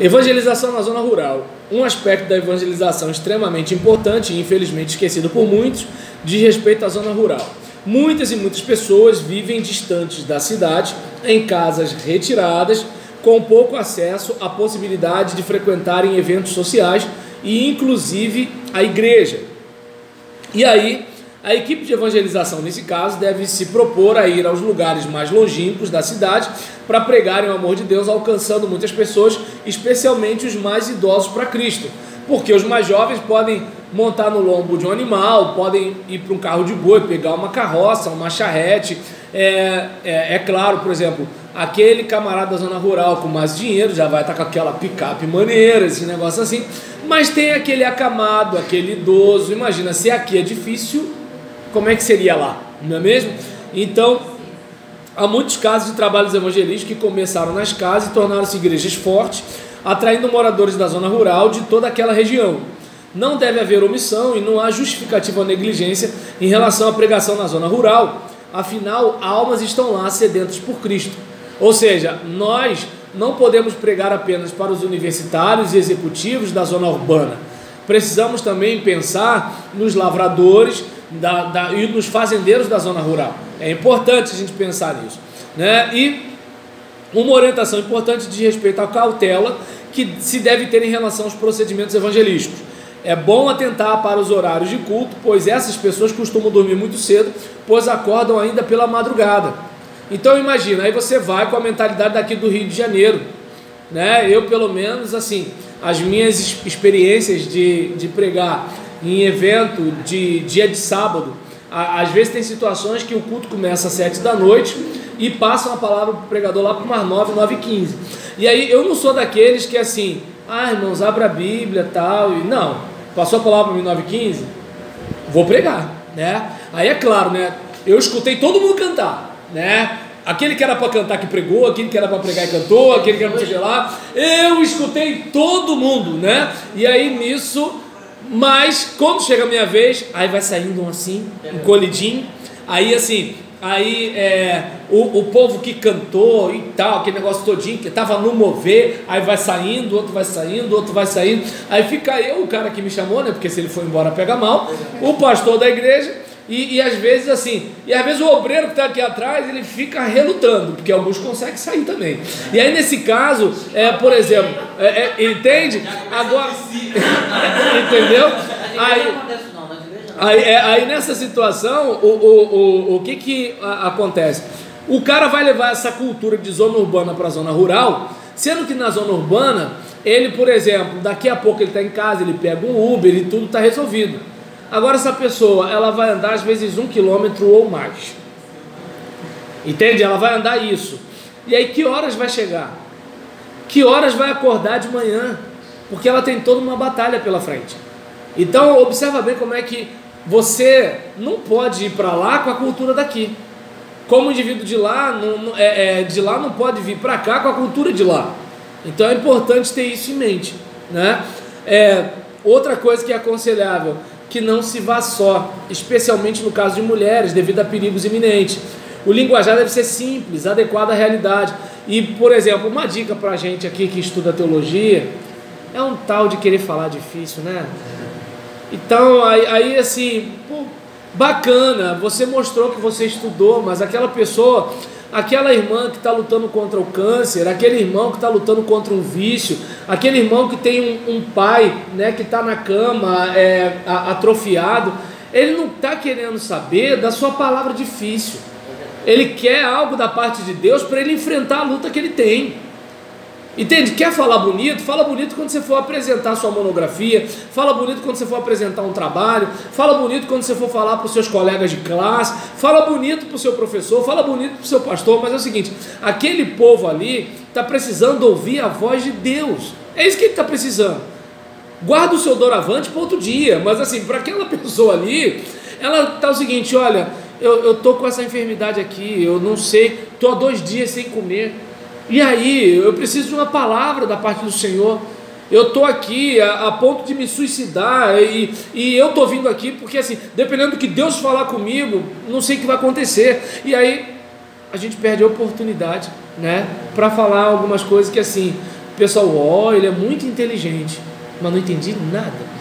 Evangelização na zona rural. Um aspecto da evangelização extremamente importante e infelizmente esquecido por muitos, diz respeito à zona rural. Muitas e muitas pessoas vivem distantes da cidade, em casas retiradas, com pouco acesso à possibilidade de frequentarem eventos sociais e inclusive a igreja. E aí, a equipe de evangelização, nesse caso, deve se propor a ir aos lugares mais longínquos da cidade para pregarem o amor de Deus, alcançando muitas pessoas, especialmente os mais idosos para Cristo. Porque os mais jovens podem montar no lombo de um animal, podem ir para um carro de boi, pegar uma carroça, uma charrete. É claro, por exemplo, aquele camarada da zona rural com mais dinheiro já vai estar com aquela picape maneira, esse negócio assim. Mas tem aquele acamado, aquele idoso. Imagina, se aqui é difícil, como é que seria lá, não é mesmo? Então, há muitos casos de trabalhos evangelísticos que começaram nas casas e tornaram-se igrejas fortes, atraindo moradores da zona rural de toda aquela região. Não deve haver omissão e não há justificativa ou negligência em relação à pregação na zona rural, afinal, almas estão lá sedentas por Cristo. Ou seja, nós não podemos pregar apenas para os universitários e executivos da zona urbana. Precisamos também pensar nos lavradores e nos fazendeiros da zona rural. É importante a gente pensar nisso, né? E uma orientação importante diz respeito à cautela que se deve ter em relação aos procedimentos evangelísticos. É bom atentar para os horários de culto, pois essas pessoas costumam dormir muito cedo, pois acordam ainda pela madrugada. Então imagina, aí você vai com a mentalidade daqui do Rio de Janeiro, né? Eu pelo menos, assim, as minhas experiências de pregar em evento de dia de sábado, às vezes tem situações que o culto começa às 7 da noite e passa uma palavra para o pregador lá para umas 9, 9h15. E aí eu não sou daqueles que assim, irmãos, abra a Bíblia tal, e não, passou a palavra para mim 9h15, vou pregar, né? Aí é claro, né? Eu escutei todo mundo cantar, né? Aquele que era para cantar que pregou, aquele que era para pregar e cantou, aquele que era para lá, eu escutei todo mundo, né? E aí nisso, mas quando chega a minha vez, aí vai saindo um assim, encolhidinho, aí assim, o povo que cantou e tal, aquele negócio todinho, que estava no mover, aí vai saindo, outro vai saindo, outro vai saindo, aí fica eu, o cara que me chamou, né? Porque se ele for embora pega mal, o pastor da igreja. E às vezes assim, e às vezes o obreiro que está aqui atrás, ele fica relutando, porque alguns conseguem sair também. E aí nesse caso, por exemplo, entende? Agora, entendeu? Aí nessa situação, o que acontece? O cara vai levar essa cultura de zona urbana para a zona rural, sendo que na zona urbana, ele, por exemplo, daqui a pouco ele está em casa, ele pega um Uber e tudo está resolvido. Agora essa pessoa, ela vai andar às vezes 1 quilômetro ou mais, entende? Ela vai andar isso, e aí que horas vai chegar? Que horas vai acordar de manhã? Porque ela tem toda uma batalha pela frente. Então observa bem como é que você não pode ir para lá com a cultura daqui. Como indivíduo de lá, de lá não pode vir para cá com a cultura de lá. Então é importante ter isso em mente, né? Outra coisa que é aconselhável, que não se vá só, especialmente no caso de mulheres, devido a perigos iminentes. O linguajar deve ser simples, adequado à realidade. E, por exemplo, uma dica para a gente aqui que estuda teologia, é um tal de querer falar difícil, né? Então, aí assim, bacana, você mostrou que você estudou, mas aquela pessoa, aquela irmã que está lutando contra o câncer, aquele irmão que está lutando contra um vício, aquele irmão que tem um pai, né, que está na cama, atrofiado, ele não está querendo saber da sua palavra difícil. Ele quer algo da parte de Deus para ele enfrentar a luta que ele tem. Entende? Quer falar bonito? Fala bonito quando você for apresentar sua monografia, fala bonito quando você for apresentar um trabalho, fala bonito quando você for falar para os seus colegas de classe, fala bonito para o seu professor, fala bonito para o seu pastor, mas é o seguinte, aquele povo ali está precisando ouvir a voz de Deus, é isso que ele está precisando. Guarda o seu doravante para outro dia, mas assim, para aquela pessoa ali, ela está o seguinte, olha, eu estou com essa enfermidade aqui, eu não sei, estou há 2 dias sem comer, e aí, eu preciso de uma palavra da parte do Senhor. Eu estou aqui a ponto de me suicidar e eu estou vindo aqui porque assim, dependendo do que Deus falar comigo, não sei o que vai acontecer. E aí, a gente perde a oportunidade, né, para falar algumas coisas que assim, O pessoal, ele é muito inteligente, mas não entendi nada.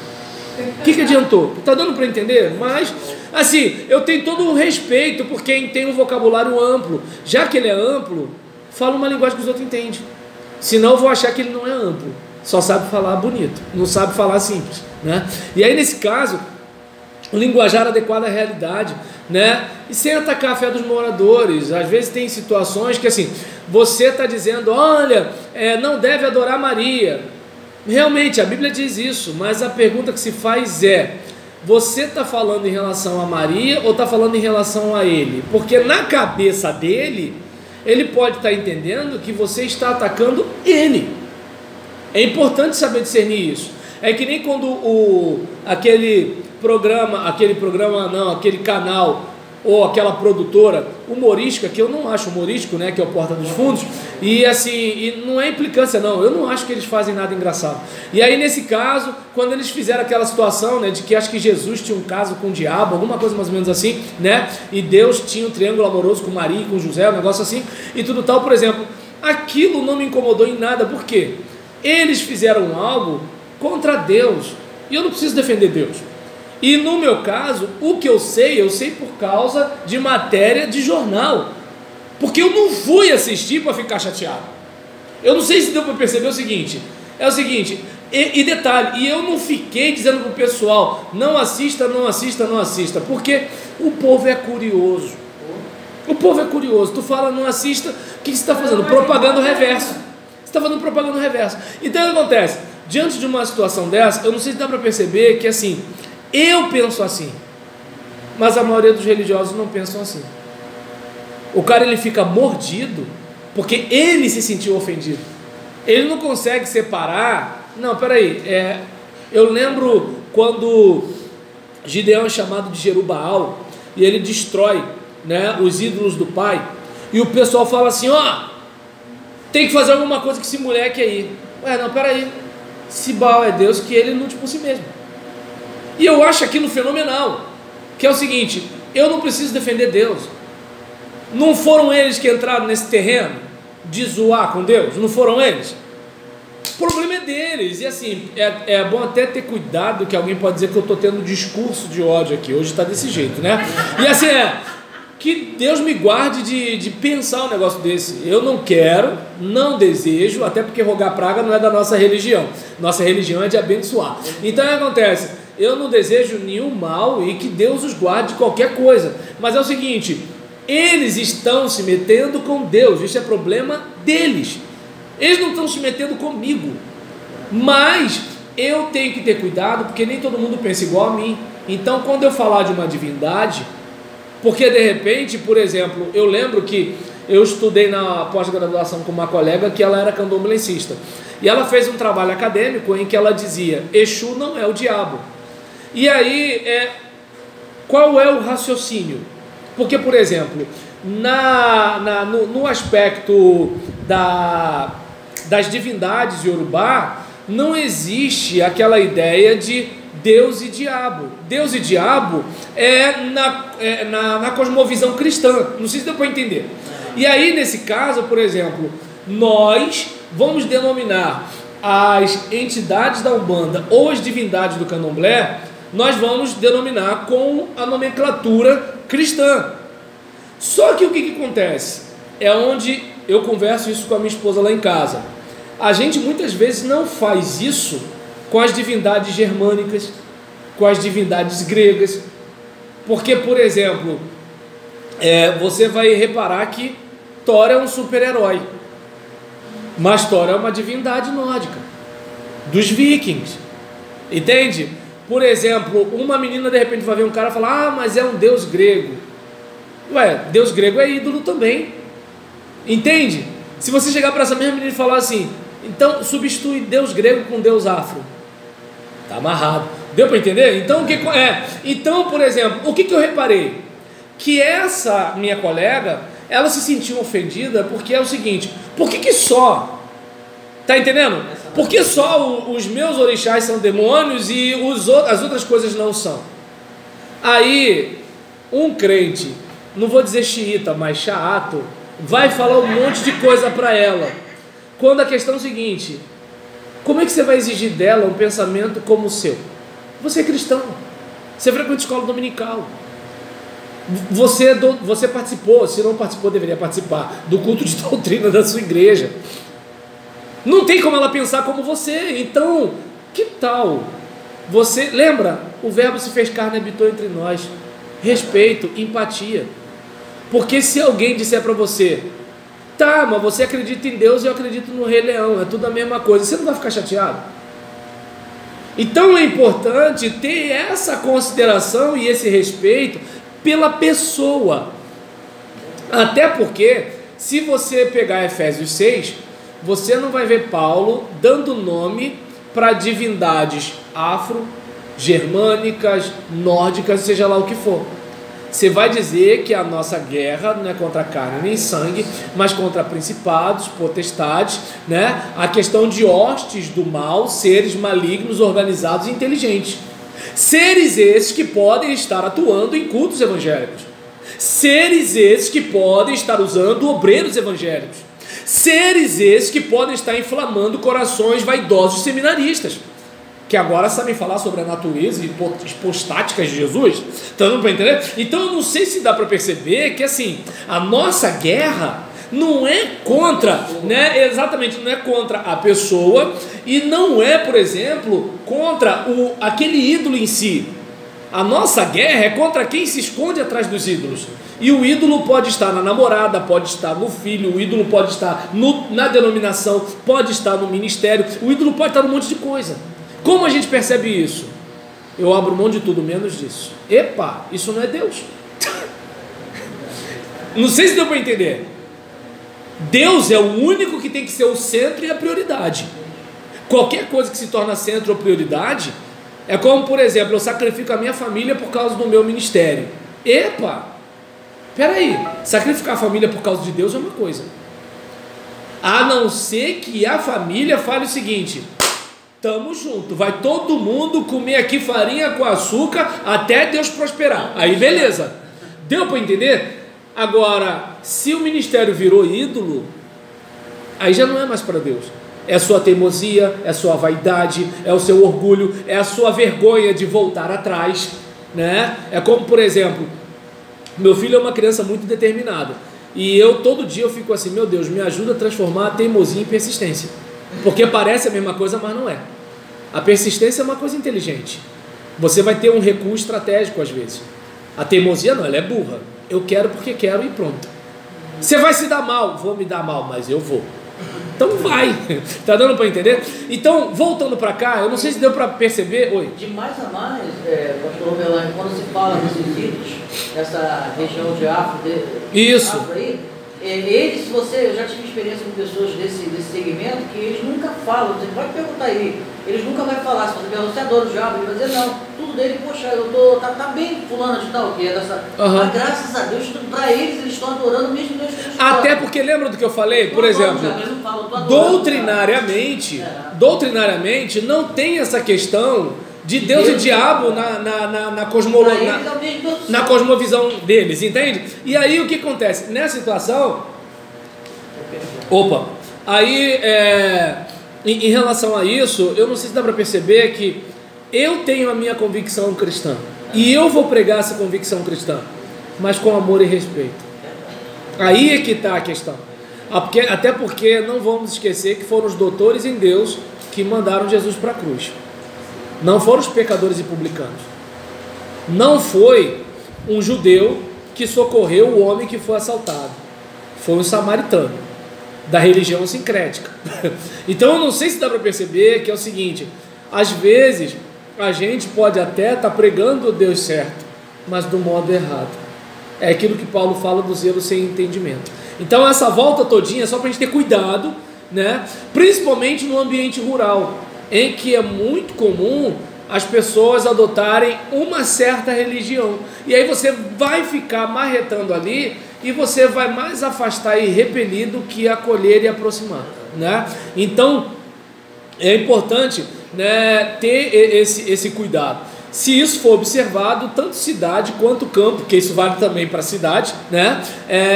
O que adiantou? Tá dando para entender? Mas, assim, eu tenho todo o respeito por quem tem um vocabulário amplo. Já que ele é amplo, fala uma linguagem que os outros entendem. Senão eu vou achar que ele não é amplo. Só sabe falar bonito, não sabe falar simples, né? E aí, nesse caso, o linguajar adequado à realidade, né? E sem atacar a fé dos moradores. Às vezes tem situações que, assim, você está dizendo, olha, não deve adorar Maria. Realmente, a Bíblia diz isso, mas a pergunta que se faz é, você está falando em relação a Maria ou está falando em relação a ele? Porque na cabeça dele, ele pode estar entendendo que você está atacando ele. É importante saber discernir isso. É que nem quando aquele canal ou aquela produtora humorística, que eu não acho humorístico, né, que é o Porta dos Fundos, e assim, e não é implicância não, eu não acho que eles fazem nada engraçado. E aí nesse caso, quando eles fizeram aquela situação, né, de que acho que Jesus tinha um caso com o diabo, alguma coisa mais ou menos assim, né, e Deus tinha um triângulo amoroso com Maria e com José, um negócio assim, e tudo tal, por exemplo, aquilo não me incomodou em nada, por quê? Eles fizeram algo contra Deus, e eu não preciso defender Deus. E no meu caso, o que eu sei por causa de matéria de jornal. Porque eu não fui assistir para ficar chateado. Eu não sei se deu para perceber o seguinte. É o seguinte, e detalhe, e eu não fiquei dizendo para o pessoal, não assista, não assista, não assista. Porque o povo é curioso. O povo é curioso. Tu fala não assista, o que você está fazendo? Propaganda reverso. Você está fazendo propaganda reverso. Então o que acontece? Diante de uma situação dessa, eu não sei se dá para perceber que assim... Eu penso assim, mas a maioria dos religiosos não pensam assim. O cara ele fica mordido porque ele se sentiu ofendido. Ele não consegue separar. Não, peraí. Eu lembro quando Gideão é chamado de Jerubaal e ele destrói, né, os ídolos do pai. E o pessoal fala assim: ó, tem que fazer alguma coisa com esse moleque aí. Ué, não, peraí. Se Baal é Deus, que ele lute por si mesmo. E eu acho aquilo fenomenal, que é o seguinte, eu não preciso defender Deus. Não foram eles que entraram nesse terreno de zoar com Deus? Não foram eles? O problema é deles. E assim, é bom até ter cuidado, que alguém pode dizer que eu estou tendo um discurso de ódio aqui. Hoje está desse jeito, né? E assim, que Deus me guarde de pensar um negócio desse. Eu não quero, não desejo, até porque rogar praga não é da nossa religião. Nossa religião é de abençoar. Então o que acontece? Eu não desejo nenhum mal e que Deus os guarde de qualquer coisa. Mas é o seguinte, eles estão se metendo com Deus, isso é problema deles. Eles não estão se metendo comigo. Mas eu tenho que ter cuidado, porque nem todo mundo pensa igual a mim. Então quando eu falar de uma divindade, porque de repente, por exemplo, eu lembro que eu estudei na pós-graduação com uma colega que ela era candomblessista. E ela fez um trabalho acadêmico em que ela dizia, Exu não é o diabo. E aí, qual é o raciocínio? Porque, por exemplo, no aspecto das divindades iorubá, não existe aquela ideia de Deus e diabo. Deus e diabo na cosmovisão cristã. Não sei se deu para entender. E aí, nesse caso, por exemplo, nós vamos denominar as entidades da Umbanda ou as divindades do Candomblé, nós vamos denominar com a nomenclatura cristã. Só que o que acontece? É onde eu converso isso com a minha esposa lá em casa. A gente muitas vezes não faz isso com as divindades germânicas, com as divindades gregas, porque, por exemplo, você vai reparar que Thor é um super-herói, mas Thor é uma divindade nórdica, dos vikings, entende? Por exemplo, uma menina de repente vai ver um cara e falar, mas é um deus grego. Ué, deus grego é ídolo também, entende? Se você chegar para essa mesma menina e falar assim, então substitui deus grego com deus afro, tá amarrado. Deu para entender? Então, então, por exemplo, o que eu reparei? Que essa minha colega, ela se sentiu ofendida porque é o seguinte, por que só, tá entendendo? Porque só os meus orixás são demônios e as outras coisas não são. Aí, um crente, não vou dizer xiita, mas chato, vai falar um monte de coisa para ela. quando a questão é o seguinte: como é que você vai exigir dela um pensamento como o seu? Você é cristão, você frequenta escola dominical, você participou, se não participou, deveria participar do culto de doutrina da sua igreja. Não tem como ela pensar como você. Então, que tal você, lembra, o verbo se fez carne e habitou entre nós. Respeito, empatia. Porque se alguém disser para você: tá, mas você acredita em Deus e eu acredito no Rei Leão, é tudo a mesma coisa, você não vai ficar chateado? Então é importante ter essa consideração e esse respeito pela pessoa. Até porque, se você pegar Efésios 6, você não vai ver Paulo dando nome para divindades afro-germânicas, nórdicas, seja lá o que for. Você vai dizer que a nossa guerra não é contra carne nem sangue, mas contra principados, potestades, né? A questão de hostes do mal, seres malignos, organizados e inteligentes. Seres esses que podem estar atuando em cultos evangélicos. Seres esses que podem estar usando obreiros evangélicos. Seres esses que podem estar inflamando corações vaidosos seminaristas, que agora sabem falar sobre a natureza hipostática de Jesus. Tá dando para entender? Então eu não sei se dá para perceber que assim, a nossa guerra não é contra, né? Exatamente, não é contra a pessoa e não é, por exemplo, contra aquele ídolo em si. A nossa guerra é contra quem se esconde atrás dos ídolos. E o ídolo pode estar na namorada, pode estar no filho, o ídolo pode estar na denominação, pode estar no ministério, o ídolo pode estar num monte de coisa. Como a gente percebe isso? Eu abro mão de tudo menos disso. Epa, isso não é Deus. Não sei se deu para entender. Deus é o único que tem que ser o centro e a prioridade. Qualquer coisa que se torna centro ou prioridade é como, por exemplo, eu sacrifico a minha família por causa do meu ministério. Epa, peraí, sacrificar a família por causa de Deus é uma coisa. A não ser que a família fale o seguinte: tamo junto, vai todo mundo comer aqui farinha com açúcar até Deus prosperar. Aí beleza, deu para entender? Agora, se o ministério virou ídolo, aí já não é mais para Deus. É a sua teimosia, é a sua vaidade, é o seu orgulho, é a sua vergonha de voltar atrás, né? É como, por exemplo, meu filho é uma criança muito determinada, e todo dia eu fico assim: meu Deus, me ajuda a transformar a teimosia em persistência, porque parece a mesma coisa, mas não é. A persistência é uma coisa inteligente, você vai ter um recuo estratégico às vezes. A teimosia não, ela é burra. Eu quero porque quero e pronto. Você vai se dar mal, vou me dar mal, mas eu vou. Então vai, tá dando para entender? Então, voltando para cá, eu não sei se deu para perceber. Oi. De mais a mais, pastor Romelani, quando se fala desses ídolos, dessa região de África, isso. África aí, eles, eu já tive experiência com pessoas desse segmento que eles nunca falam. Você pode perguntar aí, eles nunca vão falar. Se você perguntar, você adora o diabo, ele vai dizer não, tudo dele, poxa, tá bem fulano de tal, que é dessa. Mas graças a Deus, para eles estão adorando o mesmo Deus que eles até falam. Porque lembra do que eu falei? Por exemplo, doutrinariamente não tem essa questão de Deus e diabo na cosmovisão deles, entende? E aí o que acontece? Nessa situação, aí em relação a isso, eu não sei se dá para perceber que eu tenho a minha convicção cristã, e eu vou pregar essa convicção cristã, mas com amor e respeito. Aí é que está a questão. Até porque não vamos esquecer que foram os doutores em Deus que mandaram Jesus para a cruz. Não foram os pecadores e publicanos. Não foi um judeu que socorreu o homem que foi assaltado. Foi um samaritano da religião sincrética. Então eu não sei se dá para perceber que é o seguinte: às vezes a gente pode até estar pregando o Deus certo, mas do modo errado. É aquilo que Paulo fala do zelo sem entendimento. Então essa volta todinha é só para a gente ter cuidado, né? Principalmente no ambiente rural, em que é muito comum as pessoas adotarem uma certa religião, e aí você vai ficar marretando ali, e você vai mais afastar e repelir do que acolher e aproximar, né? Então é importante, né, ter esse cuidado. Se isso for observado, tanto cidade quanto campo, porque isso vale também para a cidade, né,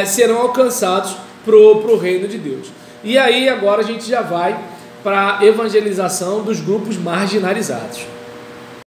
serão alcançados para o reino de Deus. E aí agora a gente já vai para a evangelização dos grupos marginalizados.